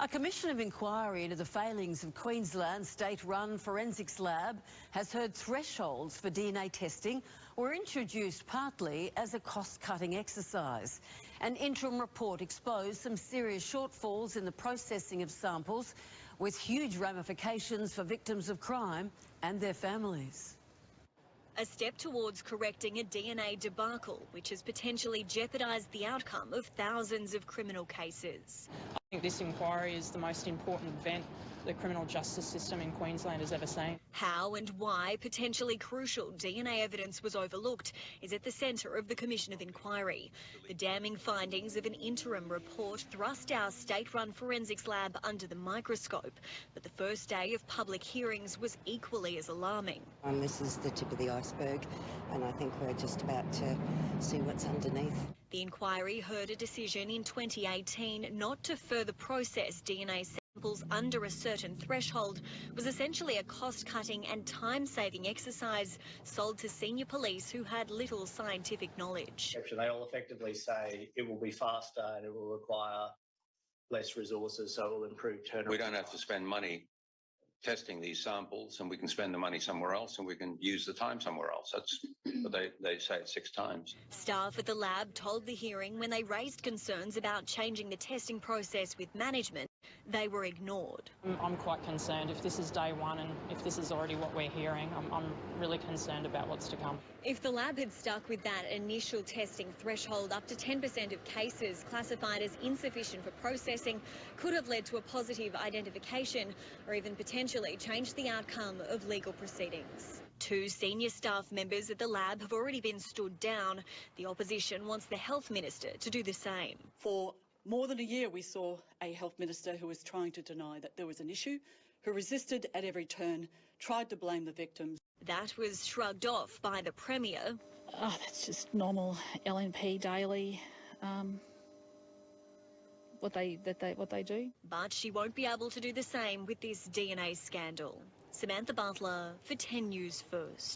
A commission of inquiry into the failings of Queensland's state-run forensics lab has heard thresholds for DNA testing were introduced partly as a cost-cutting exercise. An interim report exposed some serious shortfalls in the processing of samples, with huge ramifications for victims of crime and their families. A step towards correcting a DNA debacle, which has potentially jeopardised the outcome of thousands of criminal cases. I think this inquiry is the most important event the criminal justice system in Queensland has ever seen. How and why potentially crucial DNA evidence was overlooked is at the centre of the Commission of Inquiry. The damning findings of an interim report thrust our state-run forensics lab under the microscope, but the first day of public hearings was equally as alarming. This is the tip of the iceberg, and I think we're just about to see what's underneath. The inquiry heard a decision in 2018 not to further process DNA samples under a certain threshold was essentially a cost-cutting and time-saving exercise sold to senior police who had little scientific knowledge. They all effectively say it will be faster and it will require less resources, so it will improve turnaround. We don't have to spend money testing these samples, and we can spend the money somewhere else, and we can use the time somewhere else. That's what they say it 6 times. Staff at the lab told the hearing when they raised concerns about changing the testing process with management, they were ignored. I'm quite concerned if this is day one and if this is already what we're hearing. I'm really concerned about what's to come. If the lab had stuck with that initial testing threshold, up to 10% of cases classified as insufficient for processing could have led to a positive identification or even potentially changed the outcome of legal proceedings. 2 senior staff members at the lab have already been stood down. The opposition wants the Health Minister to do the same. For more than a year, we saw a Health Minister who was trying to deny that there was an issue, who resisted at every turn, tried to blame the victims. That was shrugged off by the Premier. Oh, that's just normal LNP daily, what they do. But she won't be able to do the same with this DNA scandal. Samantha Butler for 10 News First.